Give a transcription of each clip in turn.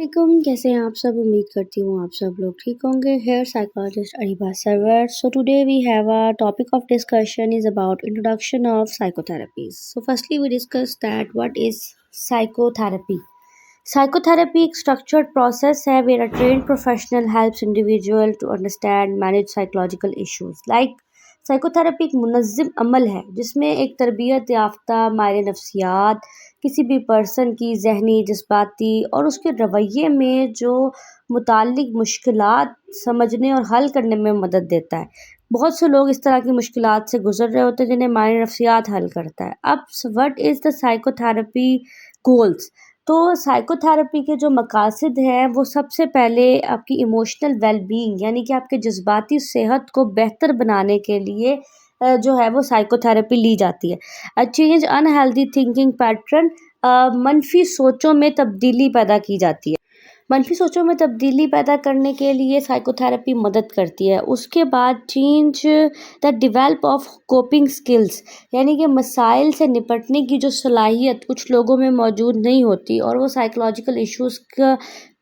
वालेकुम, कैसे हैं आप सब। उम्मीद करती हूँ आप सब लोग ठीक होंगे। Here psychologist Areeba Sarwar. So today we have a topic of discussion is about introduction of psychotherapies. So firstly we discuss that what is psychotherapy. Psychotherapy एक structured process है where a trained professional helps individual to understand manage psychological issues. Like psychotherapy एक मुनज़्ज़म अमल है जिसमें एक तरबियत याफ्ता माहिर नफ्सियात किसी भी पर्सन की ज़हनी, जज्बाती और उसके रवैये में जो मुताल्लिक़ मुश्किलात समझने और हल करने में मदद देता है। बहुत से लोग इस तरह की मुश्किलात से गुज़र रहे होते हैं जिन्हें माहिर नफ्सियात हल करता है। अब what is the psychotherapy goals? तो साइकोथेरेपी के जो मकासद हैं वो सबसे पहले आपकी इमोशनल वेलबींग यानी कि आपके जज्बाती सेहत को बेहतर बनाने के लिए जो है वो साइकोथेरेपी ली जाती है। चेंज अनहेल्दी थिंकिंग पैटर्न, मनफी सोचों में तब्दीली पैदा की जाती है। मनफी सोचों में तब्दीली पैदा करने के लिए साइकोथेरेपी मदद करती है। उसके बाद change the develop of coping skills यानी कि मसाइल से निपटने की जो सलाहियत कुछ लोगों में मौजूद नहीं होती और वो साइकोलॉजिकल इश्यूज़ का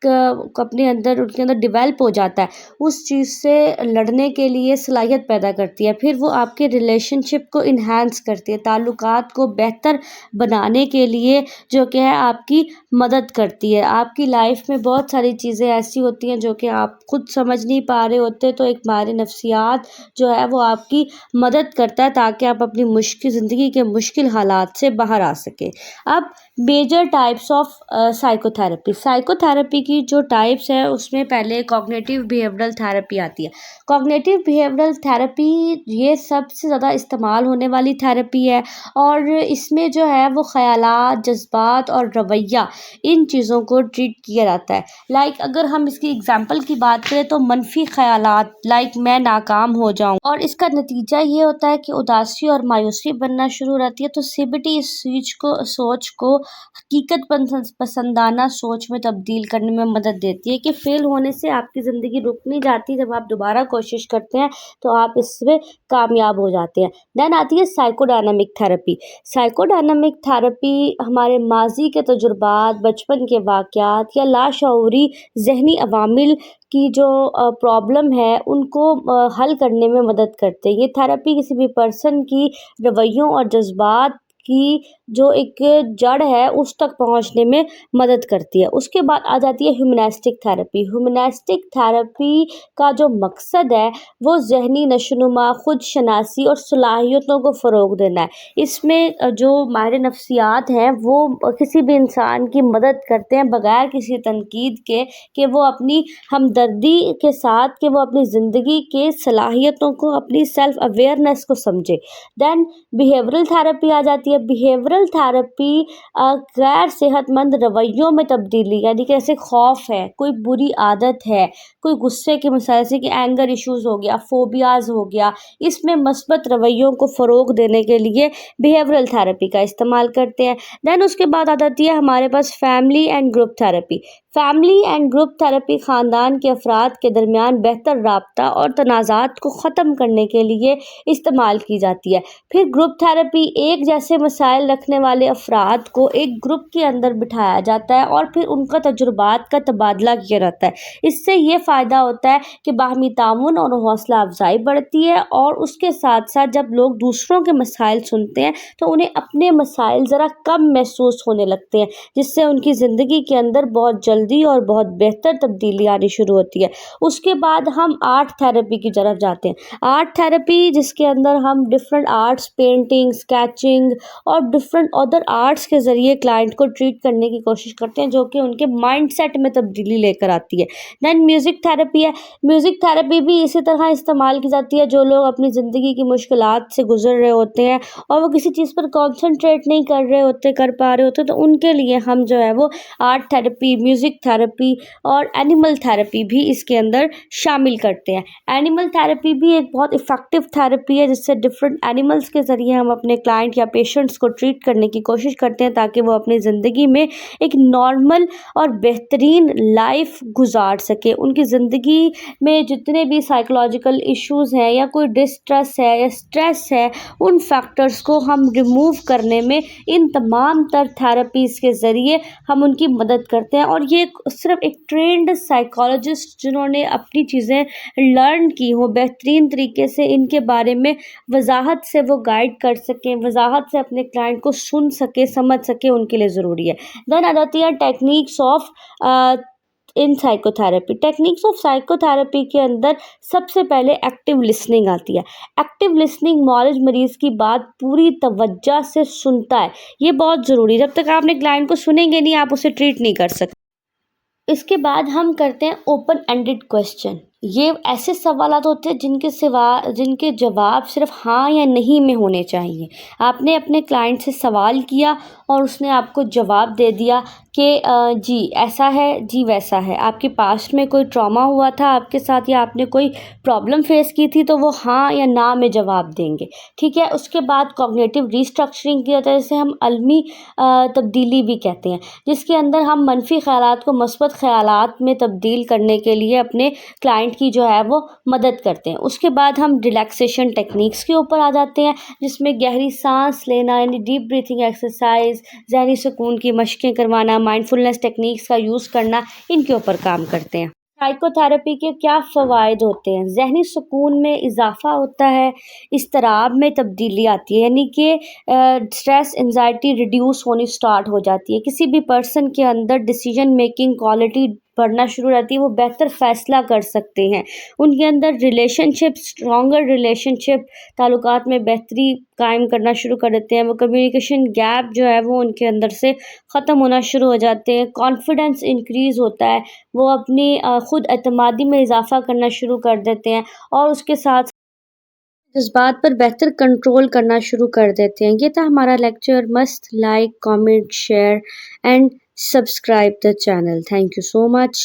अपने अंदर उनके अंदर डेवलप हो जाता है, उस चीज़ से लड़ने के लिए सलाहियत पैदा करती है। फिर वो आपके रिलेशनशिप को इन्हांस करती है, ताल्लुकात को बेहतर बनाने के लिए जो कि है आपकी मदद करती है। आपकी लाइफ में बहुत सारी चीज़ें ऐसी होती हैं जो कि आप खुद समझ नहीं पा रहे होते, तो एक माहिर नफ्सियात जो है वो आपकी मदद करता है ताकि आप अपनी ज़िंदगी के मुश्किल हालात से बाहर आ सकें। अब मेजर टाइप्स ऑफ साइकोथेरेपी की जो टाइप्स है उसमें पहले कॉग्निटिव बिहेवियरल थेरेपी आती है। कॉग्निटिव बिहेवियरल थेरेपी ये सबसे ज़्यादा इस्तेमाल होने वाली थेरेपी है और इसमें जो है वो ख़यालात, जज्बात और रवैया इन चीज़ों को ट्रीट किया जाता है। लाइक अगर हम इसकी एग्जांपल की बात करें तो मनफी ख़यालात लाइक मैं नाकाम हो जाऊं और इसका नतीजा ये होता है कि उदासी और मायूसी बनना शुरू हो जाती है। तो सीबीटी इस सोच को हकीकत पसंदाना सोच में तब्दील करने में मदद देती है कि फेल होने से आपकी ज़िंदगी रुक नहीं जाती। जब आप दोबारा कोशिश करते हैं तो आप इसमें कामयाब हो जाते हैं। देन आती है साइकोडायनामिक थेरेपी। साइकोडायनामिक थेरेपी हमारे माजी के तजुर्बात, बचपन के वाक़यात या लाशऊरी ज़हनी अवामिल की जो प्रॉब्लम है उनको हल करने में मदद करते हैं। ये थेरेपी किसी भी पर्सन की रवैयों और जज्बात की जो एक जड़ है उस तक पहुंचने में मदद करती है। उसके बाद आ जाती है ह्यूमनिस्टिक थेरेपी। ह्यूमनिस्टिक थेरेपी का जो मकसद है वो ज़हनी नशोनुमा, खुद शनासी और सलाहियतों को फ़रोग़ देना है। इसमें जो माहिर नफ्सियात हैं वो किसी भी इंसान की मदद करते हैं बग़ैर किसी तनकीद के कि वो अपनी हमदर्दी के साथ कि वो अपनी ज़िंदगी के सलाहियतों को, अपनी सेल्फ़ अवेयरनेस को समझे। दैन बिहेवियरल थेरेपी आ जाती है। बिहेवियरल थेरेपी गैर सेहतमंद रवैयों में तब्दीली यानी कि ऐसे खौफ है, कोई बुरी आदत है, कोई गुस्से के मसाइल जैसे कि एंगर इश्यूज़ हो गया, फोबियाज़ हो गया, इसमें मस्बत रवैयों को फ़रोग़ देने के लिए बिहेवियरल थेरेपी का इस्तेमाल करते हैं। दैन उसके बाद आ जाती है हमारे पास family and group therapy. Family and group therapy ख़ानदान के अफराद के दरमियान बेहतर राब्ता और तनाज़ात को ख़त्म करने के लिए इस्तेमाल की जाती है। फिर ग्रुप थेरेपी, एक जैसे मसाइल रखने वाले अफराद को एक ग्रुप के अंदर बिठाया जाता है और फिर उनका तजुर्बात का तबादला किया जाता है। इससे ये फ़ायदा होता है कि बाहमी तामुन और हौसला अफजाई बढ़ती है और उसके साथ साथ जब लोग दूसरों के मसाइल सुनते हैं तो उन्हें अपने मसाइल ज़रा कम महसूस होने लगते हैं, जिससे उनकी ज़िंदगी के अंदर बहुत जल्दी और बहुत बेहतर तब्दीली आनी शुरू होती है। उसके बाद हम आर्ट थेरेपी की तरफ जाते हैं। आर्ट थेरेपी जिसके अंदर हम डिफरेंट आर्ट्स, पेंटिंग, स्केचिंग और डिफरेंट अदर आर्ट्स के ज़रिए क्लाइंट को ट्रीट करने की कोशिश करते हैं जो कि उनके माइंडसेट में तब्दीली लेकर आती है। दैन म्यूज़िक थेरेपी है। म्यूज़िक थेरेपी भी इसी तरह इस्तेमाल की जाती है। जो लोग अपनी ज़िंदगी की मुश्किलात से गुजर रहे होते हैं और वो किसी चीज़ पर कॉन्सनट्रेट नहीं कर पा रहे होते, तो उनके लिए हम जो है वो आर्ट थेरेपी, म्यूज़िक थेरेपी और एनिमल थेरेपी भी इसके अंदर शामिल करते हैं। एनिमल थेरेपी भी एक बहुत इफ़ेक्टिव थेरेपी है जिससे डिफरेंट एनिमल्स के ज़रिए हम अपने क्लाइंट या पेशेंट्स को ट्रीट کرنے کی کوشش کرتے ہیں تاکہ وہ اپنی زندگی میں ایک نارمل اور بہترین لائف گزار سکے. ان کی زندگی میں جتنے بھی سائیکولوجیکل ایشوز ہیں یا کوئی ڈسٹریس ہے یا اسٹریس ہے، ان فیکٹرز کو ہم ریموو کرنے میں ان تمام تر تھراپیز کے ذریعے ہم ان کی مدد کرتے ہیں. اور یہ صرف ایک ٹرینڈ سائیکالوجسٹ جنہوں نے اپنی چیزیں لرن کی ہوں بہترین طریقے سے ان کے بارے میں وضاحت سے وہ گائیڈ کر سکیں، وضاحت سے اپنے کلائنٹ کو سن سکے، سمجھ سکے، ان کے لیے ضروری ہے. دین آ جاتی ہے techniques of in psycho therapy. Techniques of psycho therapy کے اندر سب سے پہلے ایکٹیو لسننگ آتی ہے. ایکٹیو لسننگ معالج مریض کی بات پوری توجہ سے سنتا ہے. یہ بہت ضروری ہے. جب تک آپ نے کلائنٹ کو سنیں گے نہیں، آپ اسے ٹریٹ نہیں کر سکتے. اس کے بعد ہم کرتے ہیں اوپن اینڈڈ کویسچن. یہ ایسے سوالات ہوتے ہیں جن کے جواب صرف ہاں یا نہیں میں ہونے چاہیے. آپ نے اپنے کلائنٹ سے سوال کیا اور اس نے آپ کو جواب دے دیا کہ جی ایسا ہے، جی ویسا ہے. آپ کے پاسٹ میں کوئی ٹراما ہوا تھا آپ کے ساتھ یا آپ نے کوئی پرابلم فیس کی تھی، تو وہ ہاں یا نہ میں جواب دیں گے. ٹھیک ہے. اس کے بعد کوگنیٹیو ریسٹرکچرنگ کی جاتا ہے، جسے ہم علمی تبدیلی بھی کہتے ہیں، جس کے اندر ہم منفی خیالات کو مثبت خیالات میں تبدیل کرنے کے لیے اپنے کلائنٹ کی جو ہے وہ مدد کرتے ہیں. اس کے بعد ہم ریلیکسیشن ٹیکنیکس کے اوپر آ جاتے ہیں، جس میں گہری سانس لینا یعنی ڈیپ بریتھنگ ایکسرسائز، ذہنی سکون کی مشقیں کروانا، مائنڈ فلنس ٹیکنیکس کا یوز کرنا، ان کے اوپر کام کرتے ہیں. سائیکو تھراپی کے کیا فوائد ہوتے ہیں؟ ذہنی سکون میں اضافہ ہوتا ہے، اضطراب میں تبدیلی آتی ہے، یعنی کہ اسٹریس انزائٹی ریڈیوس ہونی سٹارٹ ہو جاتی ہے. کسی بھی پرسن کے اندر ڈیسیجن میکنگ کوالٹی بڑھنا شروع ہو جاتی ہے، وہ بہتر فیصلہ کر سکتے ہیں. ان کے اندر ریلیشن شپ، اسٹرانگر ریلیشن شپ، تعلقات میں بہتری قائم کرنا شروع کر دیتے ہیں. وہ کمیونیکیشن گیپ جو ہے وہ ان کے اندر سے ختم ہونا شروع ہو جاتے ہیں. کانفیڈنس انکریز ہوتا ہے، وہ اپنی خود اعتمادی میں اضافہ کرنا شروع کر دیتے ہیں، اور اس کے ساتھ جذبات پر بہتر کنٹرول کرنا شروع کر دیتے ہیں. یہ تھا ہمارا لیکچر. مست like, comment, share and subscribe the channel. Thank you so much.